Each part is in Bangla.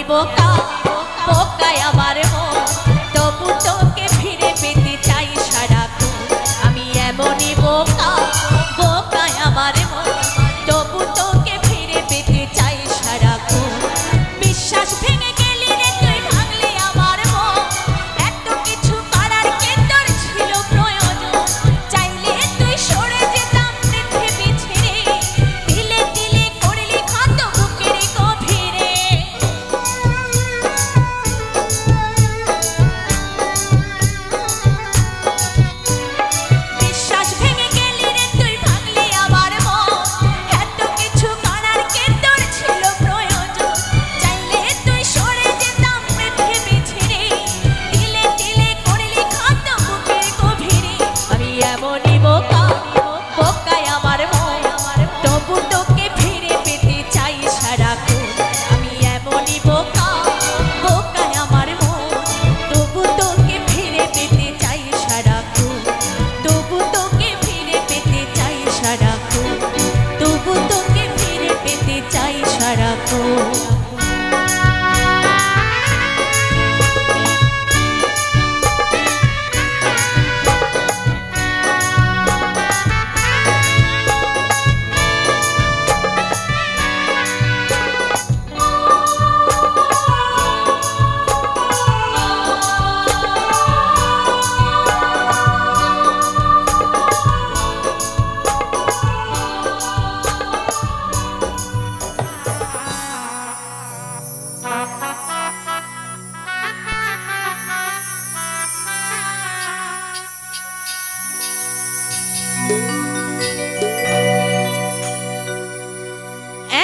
বোকা বোকায় আমার মন তবু তোকে ফিরে পেতে চাই সারাক্ষণ আমি এমনই বোকা বোকায় আমার মন তবু তোকে ফিরে পেতে চাই সারাক্ষণ বিশ্বাস ভেঙে গেলি রে তুই ভাঙলি আমার মন এত কিছু করার কে তোর ছিল প্রয়োজন চাইলে তুই সরে যেতাম পৃথিবী ছেড়ে দিলে দিলে করলি ক্ষত বুকের গভীরে বিশ্বাস ভেঙে গেলি রে তুই ভাঙলি আমার মন এত কিছু করার কে তোর ছিল প্রয়োজন চাইলে তুই সরে যেতাম পৃথিবী ছেড়ে দিলে দিলে করলি ক্ষত বুকের গভীরে আমি এমনই বোকা বোকায় আমার মন তবু তোকে ফিরে পেতে চাই সারাক্ষণ আমি এমনই বোকা বোকায় আমার মন তবু তোকে ফিরে পেতে চাই সারাক্ষণ তবু তোকে ফিরে পেতে চাই সারাক্ষণ তবু তোকে ফিরে পেতে চাই সারাক্ষণ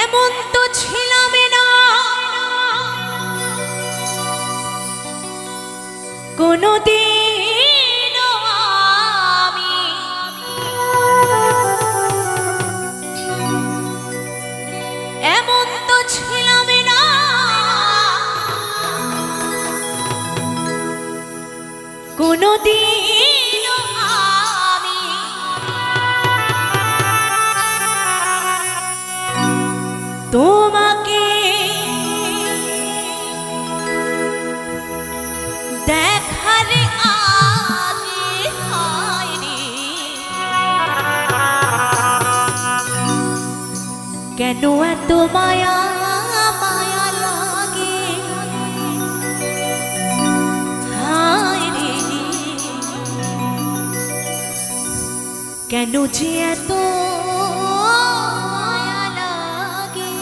এমন তো ছিলাম না কোনদিন আমি এমন তো ছিলাম না কোনদিন আমি তোমাকে দেখার আগে হয়নি কেন এত মায়া মায়া লাগে হায় রে কেন যে এত মায়া লাগে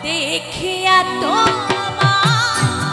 দেখিয়া তোমার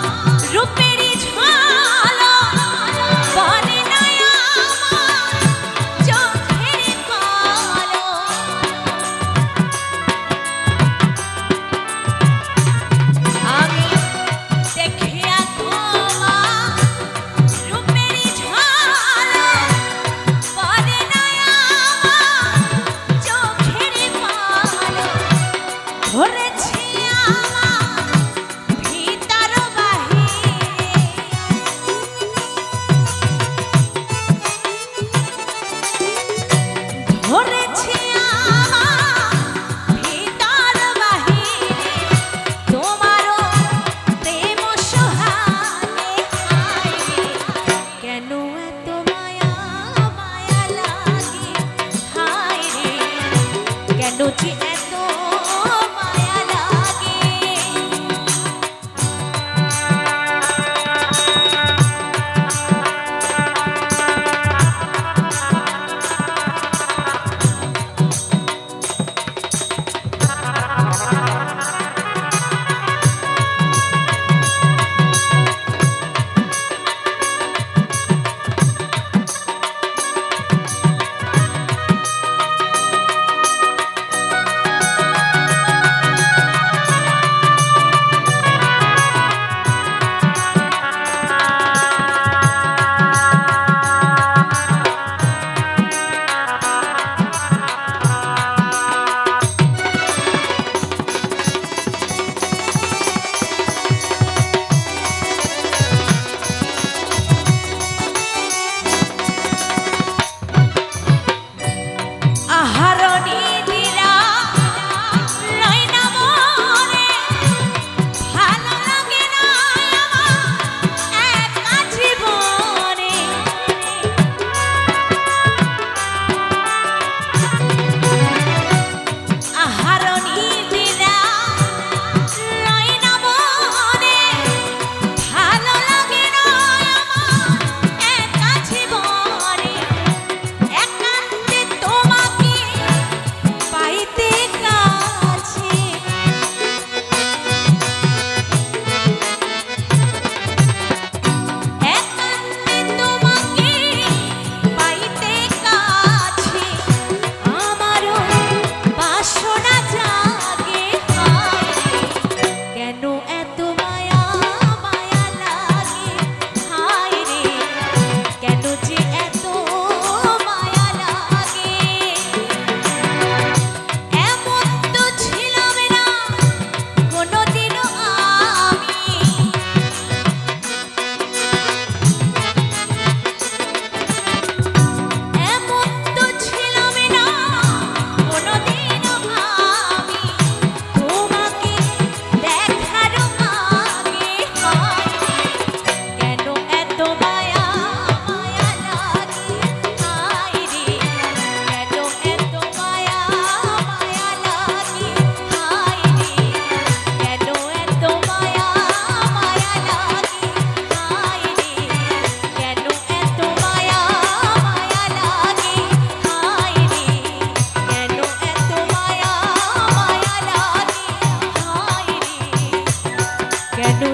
যে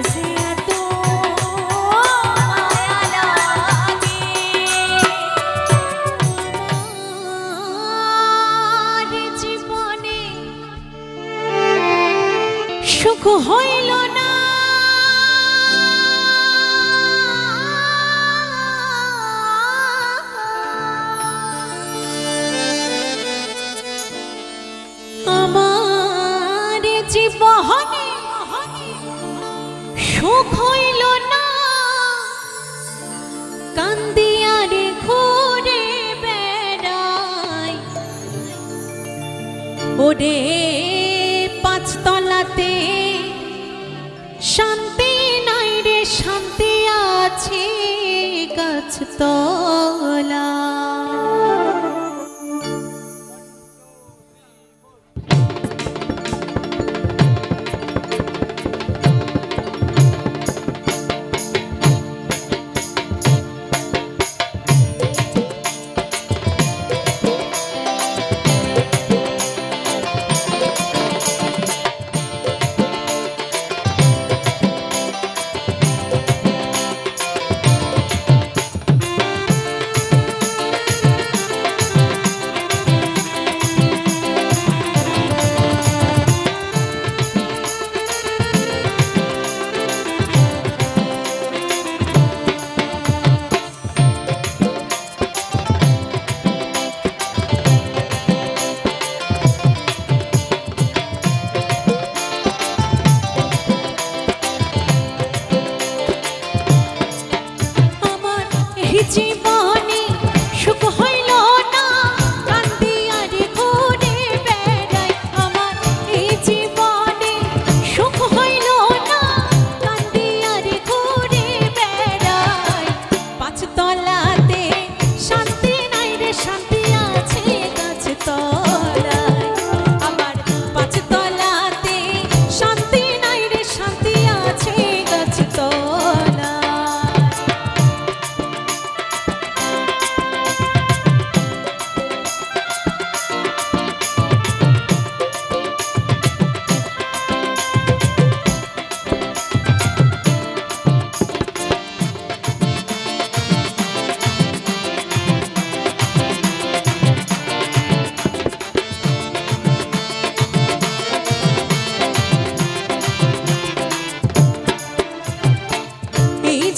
এত মায়া লাগে আমার জীবনে সুখ হইল না আমার জীবনে সুখ হইল না কান্দিয়ারে ঘুরে বেড়াই ওরে পাঁচতলাতে শান্তি নাই রে শান্তি আছে গাছতলা জীবনে সুখ হইল না কান্দিয়ারে ঘুরে বেড়াই আমার এই জীবনে সুখ হইল না কান্দিয়ারে ঘুরে বেড়াই পাঁচতলাতে শান্তি নাই রে শান্তি আছে গাছতলায় আমার পাঁচতলাতে শান্তি নাই রে শান্তি আছে গাছতলায়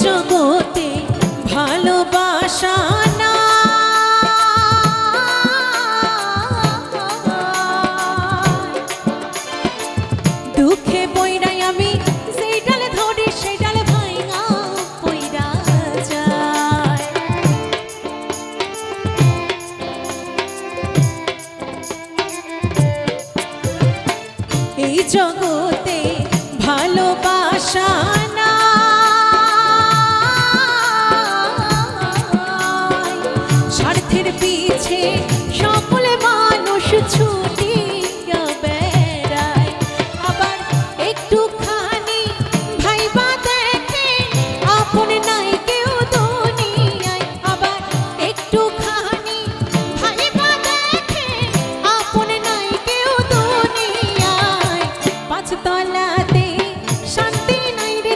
জগতে ভালোবাসা না দুঃখে বইরাই আমি সেই ডালে ধরি সেই ডালে ভাঙা পইরা যায় এই জগতে ভালোবাসা না স্বার্থের পিছে সকলে মানুষ ছুটিয়া বেড়ায় আবার একটুখানি ভাইবা দেখে আপন নাই কেউ দুনিয়ায় আবার একটুখানি ভাইবা দেখে আপন নাই কেউ দুনিয়ায় পাঁচতলাতে শান্তি নাই রে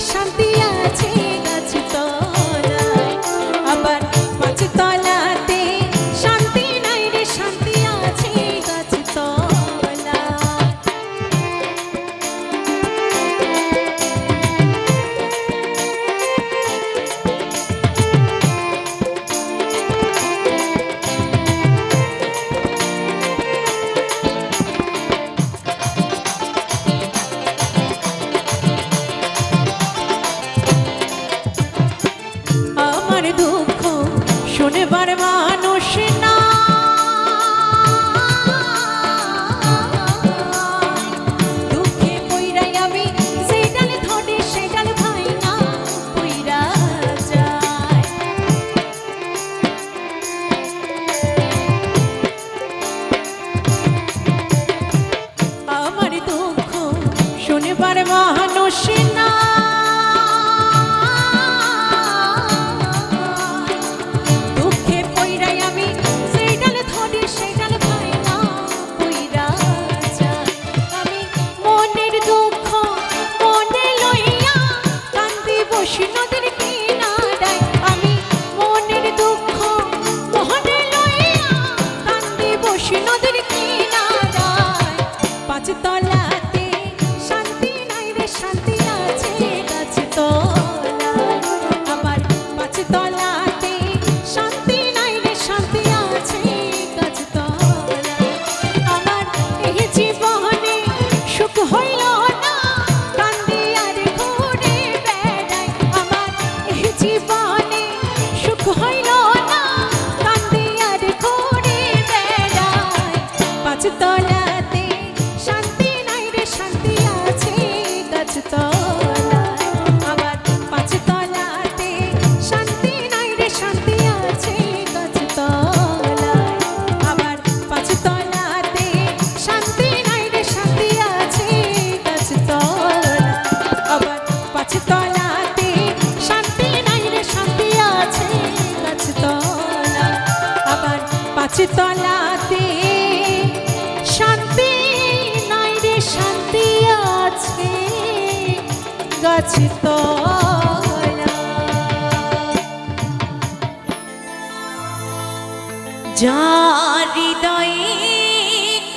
গাছতলাতে শান্তি নাই রে শান্তি আছে গাছতলা আবার পাঁচতলাতে শান্তি নাই রে শান্তি আছে গাছতলা যার হৃদয়ে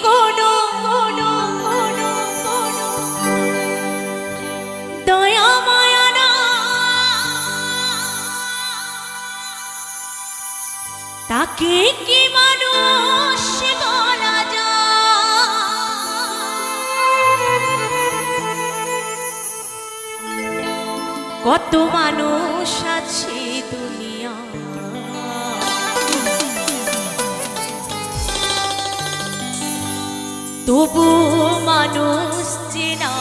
কোনো কোনো কোনো কোনো দয়া মায়া না, তাকে কি মানুষ বলা যায়? কত মানুষ আছে দুনিয়া, তবু মানুষ চেনা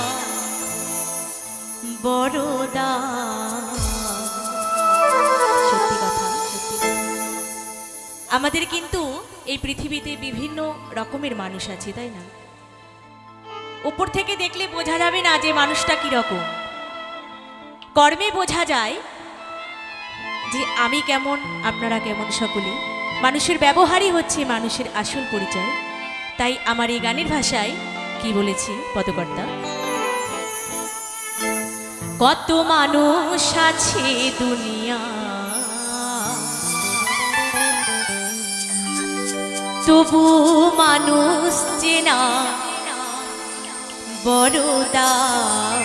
বড় দাম। সত্যি কথা, সত্যি কথা। আমাদের কিন্তু এই পৃথিবীতে বিভিন্ন রকমের মানুষ আছে, তাই না? উপর থেকে দেখলে বোঝা যাবে না যে মানুষটা কি রকম, কর্মে বোঝা যায় যে আমি কেমন, আপনারা কেমন। সকলেই মানুষের ব্যবহারই হচ্ছে মানুষের আসল পরিচয়। তাই আমার এই গানের ভাষায় কি বলেছি পদকর্তা, কত মানুষ আছে দুনিয়া, তবু মানুষ চেনা বড় দাম।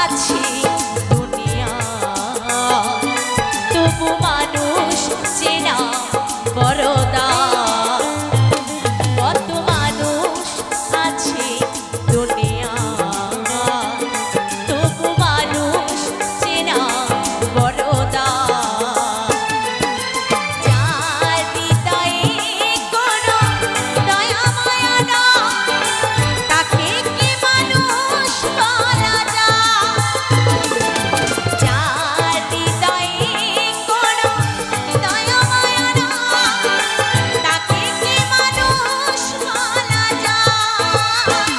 আছে দুনিয়া, তবু মানুষ চেনা বড় দায়। কত মানুষ আছে দুনিয়া, তবু মানুষ চেনা বড় দায়। যার হৃদয়ে কোনো দয়া মায়া নাই, তাকে কি মানুষ বলা যায়? যার হৃদয়ে কোনো দয়া মায়া নাই, তাকে কি মানুষ বলা যায়?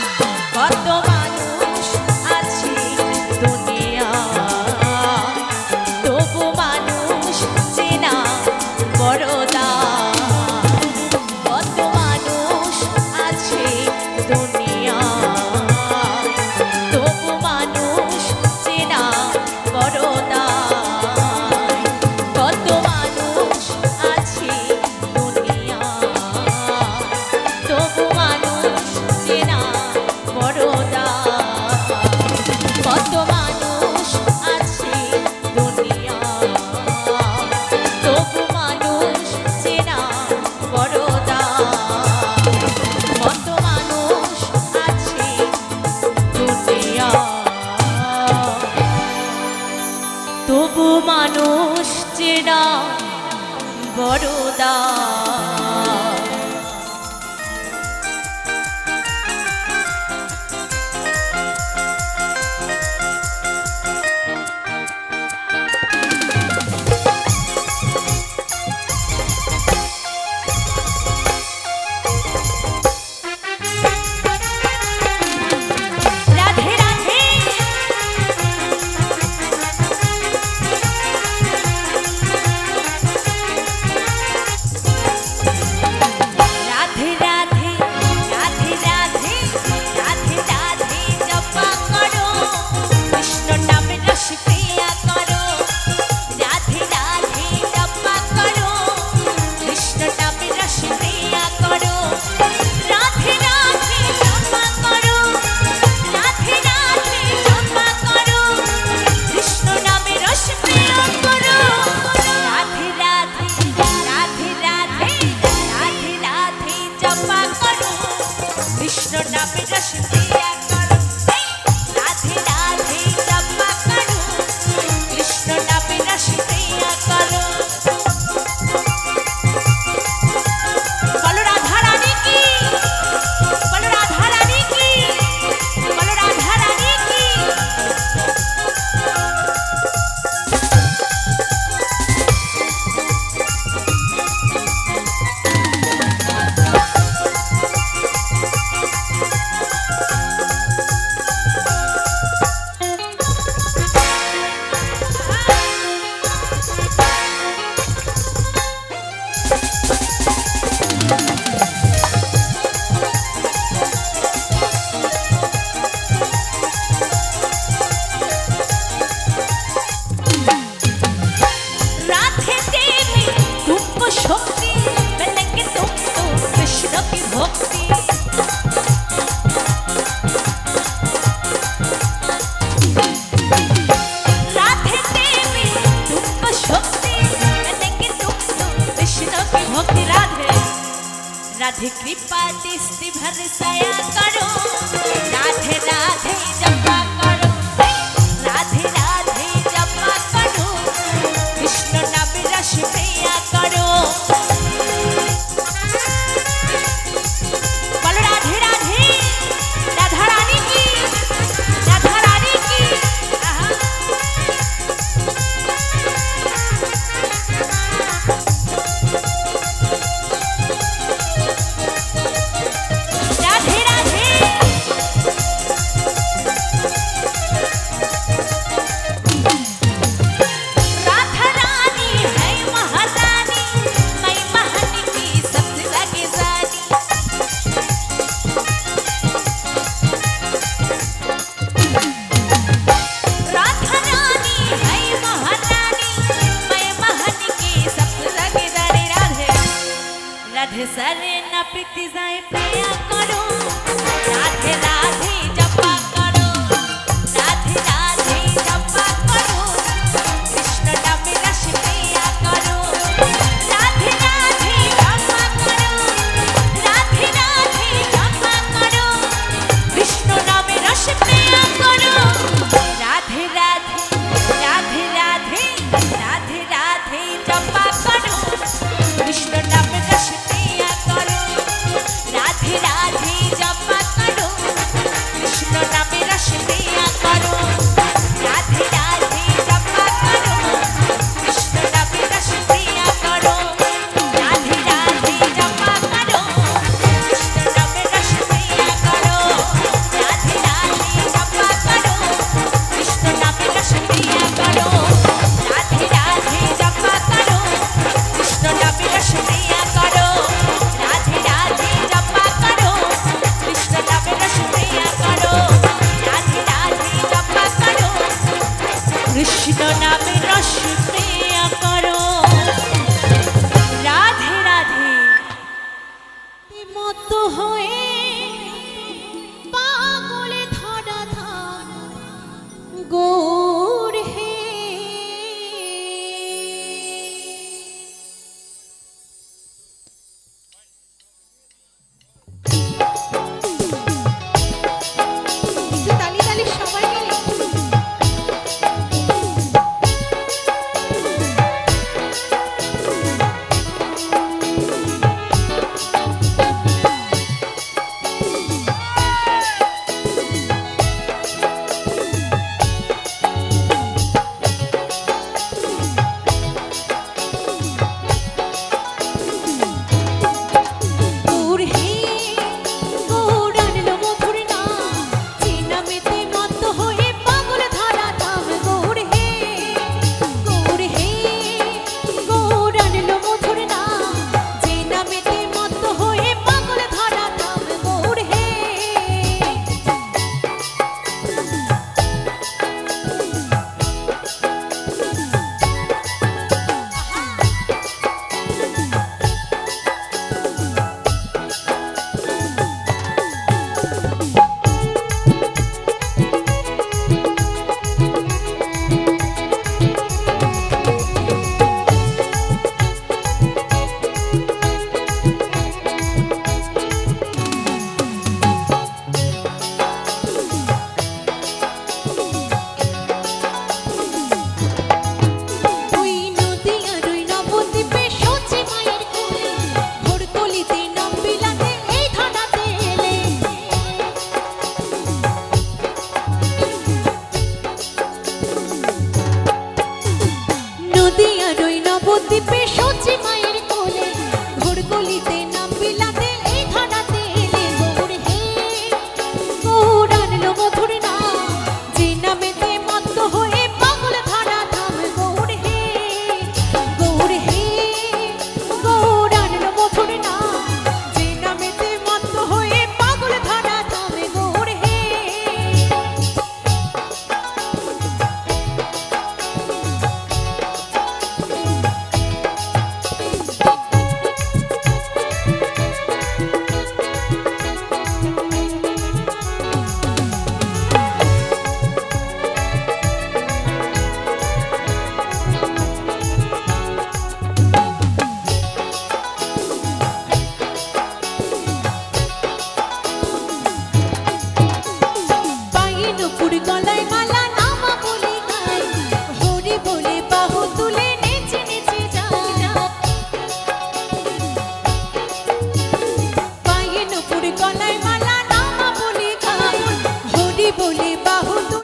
কত মানুষ আছে দুনিয়ায়, তবু মানুষ চেনা বড় দায়। কত মানুষ আছে দুনিয়ায়, তবু মানুষ চেনা বড় দায়। কত মানুষ আছে দুনিয়ায়, তবু মানুষ চেনা বড় দায়। কত মানুষ আছে দুনিয়ায়, তবু মানুষ চেনা বড় দায়। কত মানুষ আছে দুনিয়ায়, তবু মানুষ চেনা বড় দায়। রাধে রাধে, রাধে রাধে, রাধে রাধে, রাধে রাধে জপা করো, কৃষ্ণ নামে রস প্রিয়া করো। রাধে রাধে জপা করো, কৃষ্ণ নামে রস প্রিয়া করো। রাধে রাধে জপা করো, রাধে রাধে জপা করো, কৃষ্ণ নামে রস প্রিয়া করো। রাধে রাধে, রাধে রাধে, রাধে রাধে জপা করো, কৃষ্ণ নামে রস প্রিয়া করো। রাধে রাধে জপা করো, কৃষ্ণ নামে রস প্রিয়া করো। বলো রাধা রানী কি, বলো রাধা রানী কি, বলো রাধা রানী কি। राधे देवी तुमको शक्ति मिलेंगे, तुमको कृष्ण की भक्ति। राधे देवी तुमको शक्ति मिलेंगे, तुमको कृष्ण की भक्ति। राधे राधे कृपा दृष्टि भरसाया करो, राधे राधे जपा करो। राधे राधे जपा करो, कृष्ण नामे रस प्रिया करो। बोलो राधे राधे, राधा रानी की, राधा रानी की। आहा। राधे राधे, কৃষ্ণ নামে রস প্রিয়া করো। রাধে রাধে। মত হয়ে পাগলে ধরা ধাম গো